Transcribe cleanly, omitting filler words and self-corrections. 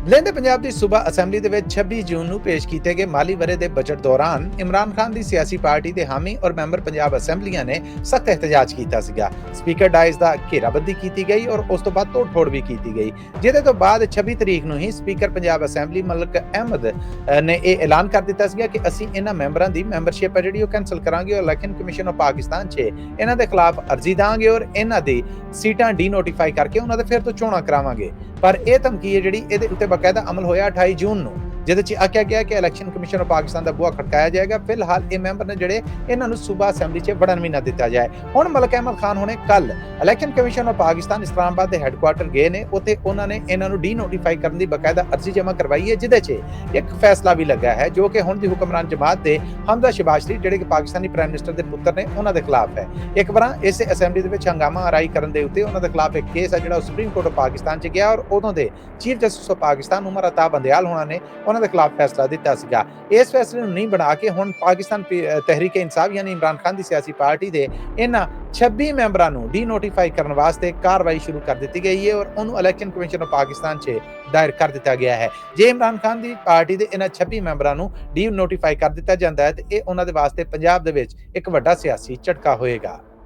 ਲਹਿੰਦੇ ਪੰਜਾਬ ਦੀ ਸੂਬਾ ਅਸੈਂਬਲੀ ਦੇ ਵਿੱਚ 26 ਜੂਨ ਨੂੰ ਪੇਸ਼ ਕੀਤੇ ਗਏ ਮਾਲੀ ਵਰ੍ਹੇ ਦੇ ਬਜਟ ਦੌਰਾਨ ਇਮਰਾਨ ਖਾਨ ਦੀ ਸਿਆਸੀ ਪਾਰਟੀ ਦੇ ਹਾਮੀ ਔਰ ਮੈਂਬਰ ਪੰਜਾਬ ਅਸੈਂਬਲੀਆਂ ਨੇ ਸਖਤ ਇhtਜਾਜ ਕੀਤਾ ਸੀਗਾ। ਸਪੀਕਰ ਡਾਇਸ ਦਾ ਘੇਰਾਬੰਦੀ ਕੀਤੀ ਗਈ ਔਰ ਉਸ ਤੋਂ ਬਾਅਦ ਤੋੜ-ਫੋੜ ਵੀ ਕੀਤੀ ਗਈ, ਜਿਹਦੇ ਤੋਂ ਬਾਅਦ 26 ਤਰੀਕ ਨੂੰ ਹੀ ਸਪੀਕਰ ਪੰਜਾਬ ਅਸੈਂਬਲੀ ਮਲਕ ਅਹਿਮਦ ਨੇ ਇਹ ਐਲਾਨ ਕਰ ਦਿੱਤਾ ਸੀਗਾ ਕਿ ਅਸੀਂ ਇਹਨਾਂ ਮੈਂਬਰਾਂ ਦੀ ਮੈਂਬਰਸ਼ਿਪ ਹੈ ਜਿਹੜੀ ਉਹ ਕੈਂਸਲ ਕਰਾਂਗੇ ਔਰ ਇਲੈਕਸ਼ਨ ਕਮਿਸ਼ਨ ਆਫ ਪਾਕਿਸਤਾਨ 'ਚ ਇਹਨਾਂ ਦੇ ਖਿਲਾਫ ਅਰਜ਼ੀ ਦਾਂਗੇ ਔਰ ਇਹਨਾਂ ਦੀ ਸੀਟਾਂ ਡੀ-ਨੋਟੀਫਾਈ ਕਰਕੇ ਉਹਨਾਂ ਦੇ ਫਿਰ ਤੋਂ ਚੋਣਾਂ ਕਰਾਵਾਂਗੇ। ਪਰ ਇਹ ਧਮਕੀ ਹੈ ਜਿਹੜੀ ਇਹਦੇ ਉੱਤੇ ਬਕਾਇਦਾ ਅਮਲ ਹੋਇਆ 28 ਜੂਨ ਨੂੰ, ਜਿਹਦੇ 'ਚ ਆਖਿਆ ਗਿਆ ਕਿ ਇਲੈਕਸ਼ਨ ਕਮਿਸ਼ਨ ਆਫ ਪਾਕਿਸਤਾਨ ਦਾ ਬੂਹਾ ਖੜਕਾਇਆ ਜਾਏਗਾ। ਫਿਲਹਾਲ ਇਹ ਮੈਂਬਰ ਨੇ ਜਿਹੜੇ ਇਹਨਾਂ ਨੂੰ ਸੂਬਾ ਅਸੈਂਬਲੀ 'ਚ ਵੜਨ ਵੀ ਨਾ ਦਿੱਤਾ ਜਾਏ। ਹੁਣ ਮਲਕ ਅਹਿਮਦ ਖਾਨ ਹੁਣੇ ਕੱਲ election commission of Pakistan Islamabad ਦੇ ਹੈੱਡਕੁਆਰਟਰ ਗਏ ਨੇ, ਉੱਥੇ ਉਹਨਾਂ ਨੇ ਇਹਨਾਂ ਨੂੰ ਡੀ-ਨੋਟੀਫਾਈ ਕਰਨ ਦੀ ਬਕਾਇਦਾ ਅਰਜ਼ੀ ਜਮ੍ਹਾਂ ਕਰਵਾਈ ਹੈ, ਜਿਹਦੇ 'ਚ ਇੱਕ ਫੈਸਲਾ ਵੀ ਲੱਗਾ ਹੈ ਜੋ ਕਿ ਹੁਣ ਦੀ ਹੁਕਮਰਾਨ ਜਮਾਤ ਦੇ ਹਮਜ਼ਾ ਸ਼ਹਿਬਾਜ਼ ਸ਼ਰੀਫ ਜਿਹੜੇ ਕਿ ਪਾਕਿਸਤਾਨੀ ਪ੍ਰਾਈਮ ਮਿਨਿਸਟਰ ਦੇ ਪੁੱਤਰ ਨੇ ਉਹਨਾਂ ਦੇ ਖਿਲਾਫ ਹੈ। ਇੱਕ ਵਾਰ ਇਸੇ ਅਸੈਂਬਲੀ ਦੇ ਵਿੱਚ ਹੰਗਾਮਾ ਆਰਾਈ ਕਰਨ ਦੇ ਉੱਤੇ ਉਹਨਾਂ ਦੇ ਖਿਲਾਫ ਇੱਕ ਕੇਸ ਹੈ ਜਿਹੜਾ ਸੁਪਰੀਮ ਕੋਰਟ ਆਫ ਪਾਕਿਸਤਾਨ 'ਚ ਗਿਆ ਔਰ ਉਦੋਂ ਦੇ ਚੀਫ ਜਸਟਿਸ ਆਫ ਪਾਕਿਸਤਾਨ ਉਮਰ ਅਤਾ ਬੰਦਿਆਲ ਹੋਣਾ ਨੇ ਉਹਨਾਂ ਦੇ ਖਿਲਾਫ ਫੈਸਲਾ ਦਿੱਤਾ ਸੀਗਾ। ਇਸ ਫੈਸਲੇ ਨੂੰ ਨਹੀਂ ਬਣਾ ਕੇ ਹੁਣ ਪਾਕਿਸਤਾਨ ਤਹਿਰੀਕ-ਏ-ਇਨਸਾਫ ਯਾਨੀ ਇਮਰਾਨ ਖਾਨ ਦੀ ਸਿਆਸੀ ਪਾਰਟੀ ਦੇ ਇਹਨਾਂ 26 ਮੈਂਬਰਾਂ ਨੂੰ ਡੀ-ਨੋਟੀਫਾਈ ਕਰਨ ਵਾਸਤੇ ਕਾਰਵਾਈ ਸ਼ੁਰੂ ਕਰ ਦਿੱਤੀ ਗਈ ਹੈ ਔਰ ਉਹਨੂੰ ਇਲੈਕਸ਼ਨ ਕਮਿਸ਼ਨ ਆਫ ਪਾਕਿਸਤਾਨ 'ਚ ਦਾਇਰ ਕਰ ਦਿੱਤਾ ਗਿਆ ਹੈ। ਜੇ ਇਮਰਾਨ ਖਾਨ ਦੀ ਪਾਰਟੀ ਦੇ ਇਹਨਾਂ 26 ਮੈਂਬਰਾਂ ਨੂੰ ਡੀ-ਨੋਟੀਫਾਈ ਕਰ ਦਿੱਤਾ ਜਾਂਦਾ ਹੈ ਤੇ ਇਹ ਉਹਨਾਂ ਦੇ ਵਾਸਤੇ ਪੰਜਾਬ ਦੇ ਵਿੱਚ ਇੱਕ ਵੱਡਾ ਸਿਆਸੀ ਝਟਕਾ ਹੋਏਗਾ।